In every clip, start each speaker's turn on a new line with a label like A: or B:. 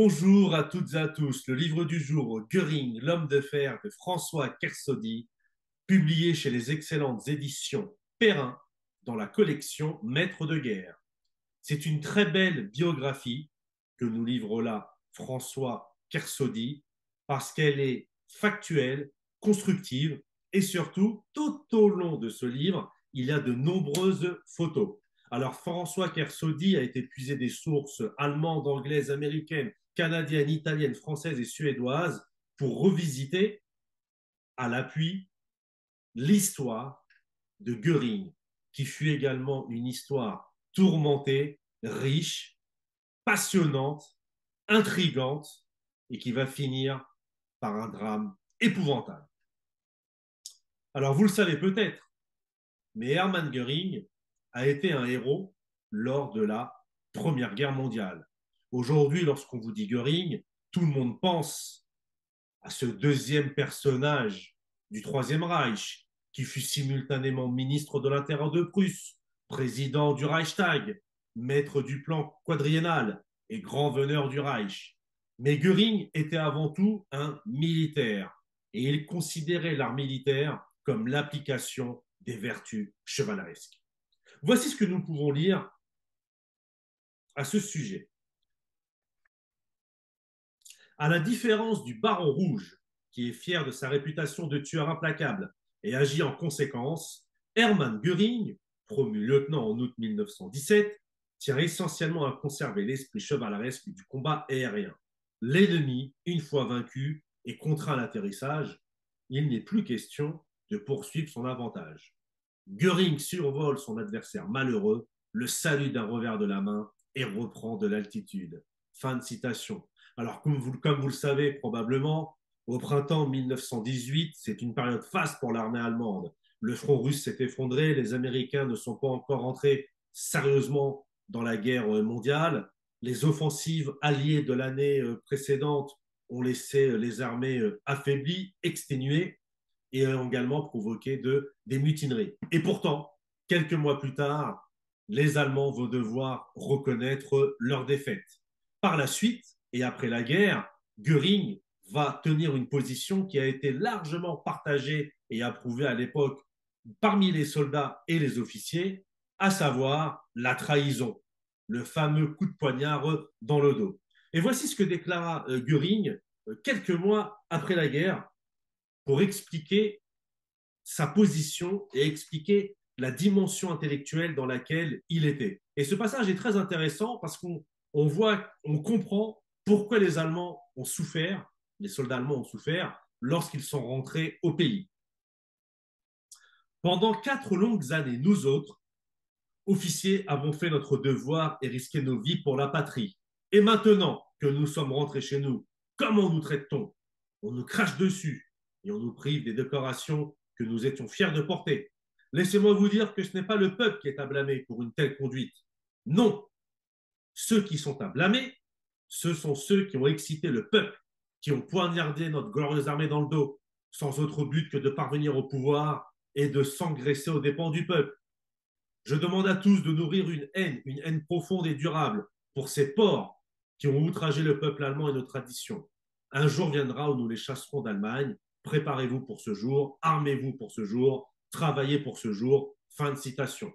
A: Bonjour à toutes et à tous. Le livre du jour, Göring, l'homme de fer de François Kersaudy, publié chez les excellentes éditions Perrin dans la collection Maître de guerre. C'est une très belle biographie que nous livre là François Kersaudy parce qu'elle est factuelle, constructive et surtout, tout au long de ce livre, il y a de nombreuses photos. Alors, François Kersaudy a été puisé des sources allemandes, anglaises, américaines, canadiennes, italiennes, françaises et suédoises pour revisiter à l'appui l'histoire de Göring, qui fut également une histoire tourmentée, riche, passionnante, intrigante et qui va finir par un drame épouvantable. Alors, vous le savez peut-être, mais Hermann Göring a été un héros lors de la Première Guerre mondiale. Aujourd'hui, lorsqu'on vous dit Göring, tout le monde pense à ce deuxième personnage du Troisième Reich, qui fut simultanément ministre de l'Intérieur de Prusse, président du Reichstag, maître du plan quadriennal et grand veneur du Reich. Mais Göring était avant tout un militaire, et il considérait l'art militaire comme l'application des vertus chevaleresques. Voici ce que nous pouvons lire à ce sujet. À la différence du Baron Rouge, qui est fier de sa réputation de tueur implacable et agit en conséquence, Hermann Göring, promu lieutenant en août 1917, tient essentiellement à conserver l'esprit chevaleresque du combat aérien. L'ennemi, une fois vaincu et contraint à l'atterrissage, il n'est plus question de poursuivre son avantage. Göring survole son adversaire malheureux, le salue d'un revers de la main et reprend de l'altitude. Fin de citation. Alors, comme vous le savez probablement, au printemps 1918, c'est une période faste pour l'armée allemande. Le front russe s'est effondré, les Américains ne sont pas encore entrés sérieusement dans la guerre mondiale. Les offensives alliées de l'année précédente ont laissé les armées affaiblies, exténuées, et ont également provoqué des mutineries. Et pourtant, quelques mois plus tard, les Allemands vont devoir reconnaître leur défaite. Par la suite, et après la guerre, Göring va tenir une position qui a été largement partagée et approuvée à l'époque parmi les soldats et les officiers, à savoir la trahison, le fameux coup de poignard dans le dos. Et voici ce que déclara Göring quelques mois après la guerre pour expliquer sa position et expliquer la dimension intellectuelle dans laquelle il était. Et ce passage est très intéressant parce qu'on voit, on comprend pourquoi les Allemands ont souffert, les soldats allemands ont souffert lorsqu'ils sont rentrés au pays. Pendant 4 longues années, nous autres, officiers, avons fait notre devoir et risqué nos vies pour la patrie. Et maintenant que nous sommes rentrés chez nous, comment nous traite-t-on? On nous crache dessus et on nous prive des décorations que nous étions fiers de porter. Laissez-moi vous dire que ce n'est pas le peuple qui est à blâmer pour une telle conduite. Non, ceux qui sont à blâmer, ce sont ceux qui ont excité le peuple, qui ont poignardé notre glorieuse armée dans le dos, sans autre but que de parvenir au pouvoir et de s'engraisser aux dépens du peuple. Je demande à tous de nourrir une haine profonde et durable pour ces porcs qui ont outragé le peuple allemand et nos traditions. Un jour viendra où nous les chasserons d'Allemagne. Préparez-vous pour ce jour, armez-vous pour ce jour, travaillez pour ce jour. Fin de citation.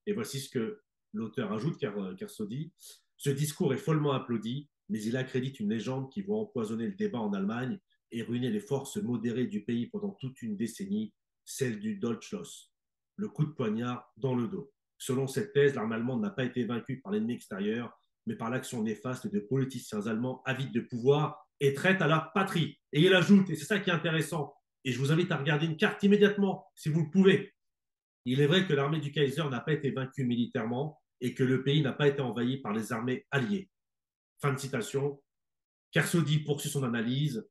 A: Et voici ce que l'auteur ajoute, Kersaudy. Ce discours est follement applaudi, mais il accrédite une légende qui va empoisonner le débat en Allemagne et ruiner les forces modérées du pays pendant toute une décennie, celle du Dolchstoß, le coup de poignard dans le dos. Selon cette thèse, l'armée allemande n'a pas été vaincue par l'ennemi extérieur, mais par l'action néfaste de politiciens allemands avides de pouvoir et traitent à la patrie. Et il ajoute, et c'est ça qui est intéressant, et je vous invite à regarder une carte immédiatement, si vous le pouvez. Il est vrai que l'armée du Kaiser n'a pas été vaincue militairement et que le pays n'a pas été envahi par les armées alliées. Fin de citation. Kersaudy poursuit son analyse,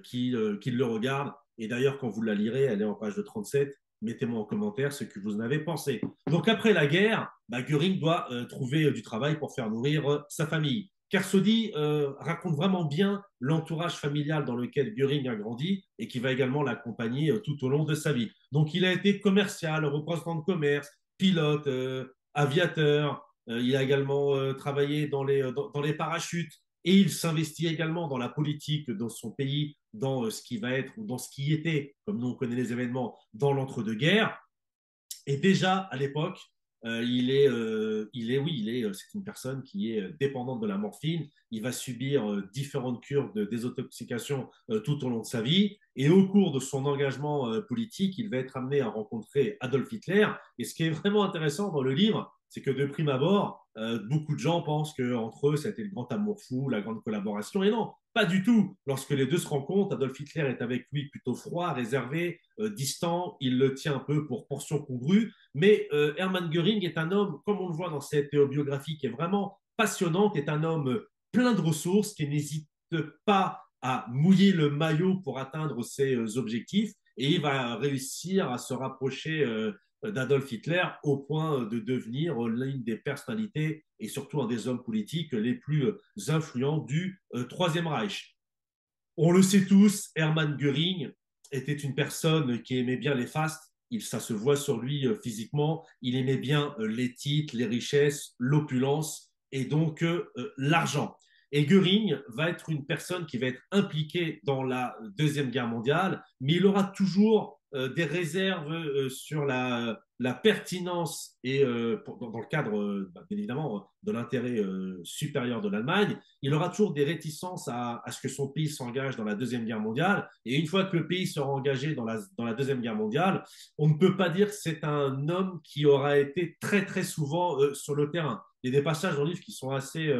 A: qu'il le regarde. Et d'ailleurs, quand vous la lirez, elle est en page de 37. Mettez-moi en commentaire ce que vous en avez pensé. Donc après la guerre, Göring doit trouver du travail pour faire nourrir sa famille. Kersaudy raconte vraiment bien l'entourage familial dans lequel Göring a grandi et qui va également l'accompagner tout au long de sa vie. Donc il a été commercial, représentant de commerce, pilote, aviateur. Il a également travaillé dans les parachutes et il s'investit également dans la politique dans son pays, dans ce qui va être ou dans ce qui était, comme nous on connaît les événements, dans l'entre-deux-guerres. Et déjà à l'époque, c'est une personne qui est dépendante de la morphine. Il va subir différentes cures de désintoxication tout au long de sa vie. Et au cours de son engagement politique, il va être amené à rencontrer Adolf Hitler. Et ce qui est vraiment intéressant dans le livre, c'est que de prime abord, beaucoup de gens pensent qu'entre eux, c'était le grand amour fou, la grande collaboration. Et non, pas du tout. Lorsque les deux se rencontrent, Adolf Hitler est avec lui plutôt froid, réservé, distant. Il le tient un peu pour portion congrue. Mais Hermann Göring est un homme, comme on le voit dans cette biographie, qui est vraiment passionnant, qui est un homme plein de ressources, qui n'hésite pas à mouiller le maillot pour atteindre ses objectifs. Et il va réussir à se rapprocher d'Adolf Hitler au point de devenir l'une des personnalités et surtout un des hommes politiques les plus influents du Troisième Reich. On le sait tous, Hermann Göring était une personne qui aimait bien les fastes. Ça se voit sur lui physiquement. Il aimait bien les titres, les richesses, l'opulence et donc l'argent. Et Göring va être une personne qui va être impliquée dans la Deuxième Guerre mondiale, mais il aura toujours des réserves sur la pertinence et dans le cadre, bien évidemment, de l'intérêt supérieur de l'Allemagne. Il aura toujours des réticences à ce que son pays s'engage dans la Deuxième Guerre mondiale. Et une fois que le pays sera engagé dans la Deuxième Guerre mondiale, on ne peut pas dire que c'est un homme qui aura été très, très souvent sur le terrain. Il y a des passages dans le livre qui sont assez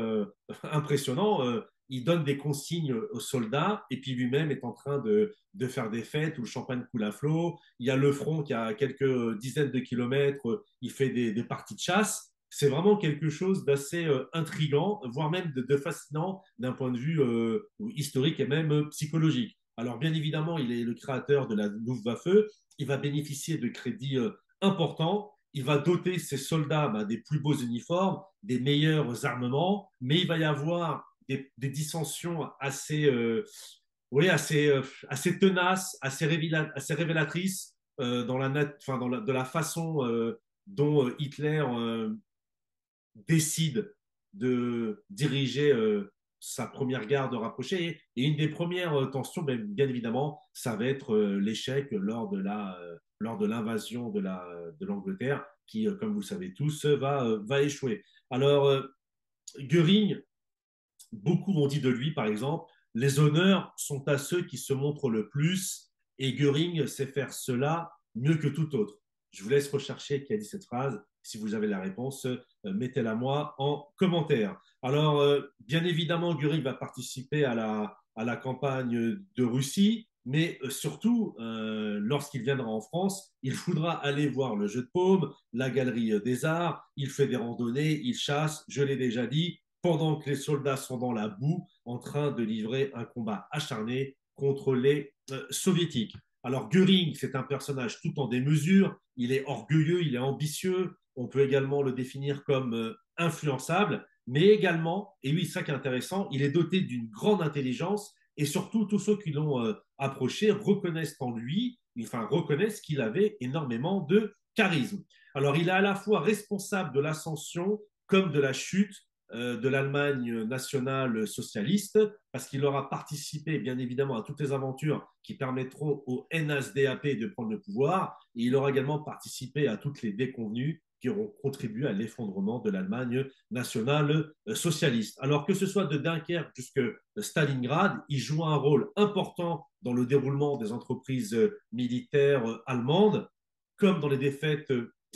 A: impressionnants. Il donne des consignes aux soldats et puis lui-même est en train de faire des fêtes où le champagne coule à flot. Il y a le front qui a quelques dizaines de kilomètres, il fait des parties de chasse. C'est vraiment quelque chose d'assez intriguant, voire même de fascinant d'un point de vue historique et même psychologique. Alors bien évidemment, il est le créateur de la Luftwaffe, il va bénéficier de crédits importants, il va doter ses soldats des plus beaux uniformes, des meilleurs armements, mais il va y avoir des dissensions assez tenaces, assez révélatrices de la façon dont Hitler décide de diriger sa première garde rapprochée. Et une des premières tensions, bien évidemment, ça va être l'échec lors de l'invasion de l'Angleterre, qui, comme vous le savez tous, va échouer. Alors, Göring, beaucoup ont dit de lui, par exemple, les honneurs sont à ceux qui se montrent le plus, et Göring sait faire cela mieux que tout autre. Je vous laisse rechercher qui a dit cette phrase. Si vous avez la réponse, mettez-la moi en commentaire. Alors, bien évidemment, Göring va participer à la campagne de Russie, mais surtout, lorsqu'il viendra en France, il faudra aller voir le jeu de paume, la galerie des arts, il fait des randonnées, il chasse, je l'ai déjà dit, pendant que les soldats sont dans la boue en train de livrer un combat acharné contre les soviétiques. Alors Göring, c'est un personnage tout en démesure, il est orgueilleux, il est ambitieux, on peut également le définir comme influençable, mais également, et oui, ça qui est intéressant, il est doté d'une grande intelligence et surtout tous ceux qui l'ont approché reconnaissent en lui, enfin reconnaissent qu'il avait énormément de charisme. Alors il est à la fois responsable de l'ascension comme de la chute de l'Allemagne nationale socialiste, parce qu'il aura participé bien évidemment à toutes les aventures qui permettront au NSDAP de prendre le pouvoir, et il aura également participé à toutes les déconvenues qui auront contribué à l'effondrement de l'Allemagne nationale socialiste. Alors que ce soit de Dunkerque jusqu'à Stalingrad, il joue un rôle important dans le déroulement des entreprises militaires allemandes, comme dans les défaites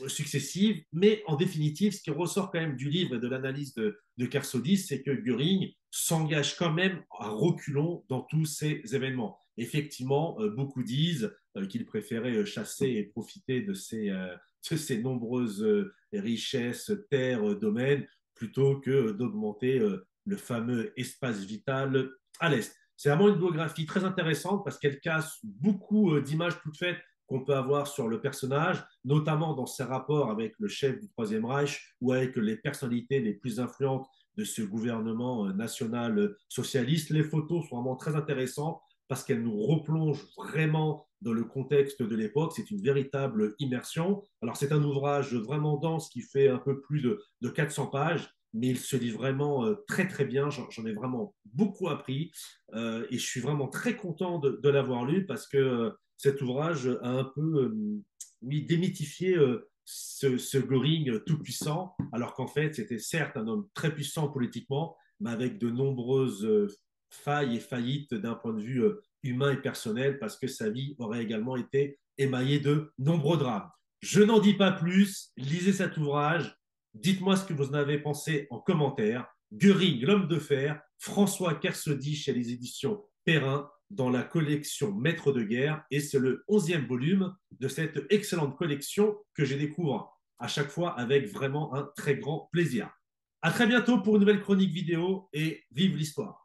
A: successives, mais en définitive, ce qui ressort quand même du livre et de l'analyse de Kersodis, c'est que Göring s'engage quand même à reculons dans tous ces événements. Effectivement, beaucoup disent qu'il préférait chasser et profiter de ces nombreuses richesses, terres, domaines, plutôt que d'augmenter le fameux espace vital à l'Est. C'est vraiment une biographie très intéressante parce qu'elle casse beaucoup d'images toutes faites qu'on peut avoir sur le personnage, notamment dans ses rapports avec le chef du Troisième Reich ou avec les personnalités les plus influentes de ce gouvernement national socialiste. Les photos sont vraiment très intéressantes parce qu'elles nous replongent vraiment dans le contexte de l'époque. C'est une véritable immersion. Alors c'est un ouvrage vraiment dense qui fait un peu plus de 400 pages mais il se lit vraiment très très bien. J'en ai vraiment beaucoup appris et je suis vraiment très content de l'avoir lu parce que cet ouvrage a un peu, oui, démythifié ce Göring tout-puissant, alors qu'en fait, c'était certes un homme très puissant politiquement, mais avec de nombreuses failles et faillites d'un point de vue humain et personnel, parce que sa vie aurait également été émaillée de nombreux drames. Je n'en dis pas plus, lisez cet ouvrage, dites-moi ce que vous en avez pensé en commentaire. Göring, l'homme de fer, François Kersaudy chez les éditions Perrin, dans la collection Maître de guerre, et c'est le 11e volume de cette excellente collection que je découvre à chaque fois avec vraiment un très grand plaisir. À très bientôt pour une nouvelle chronique vidéo et vive l'histoire.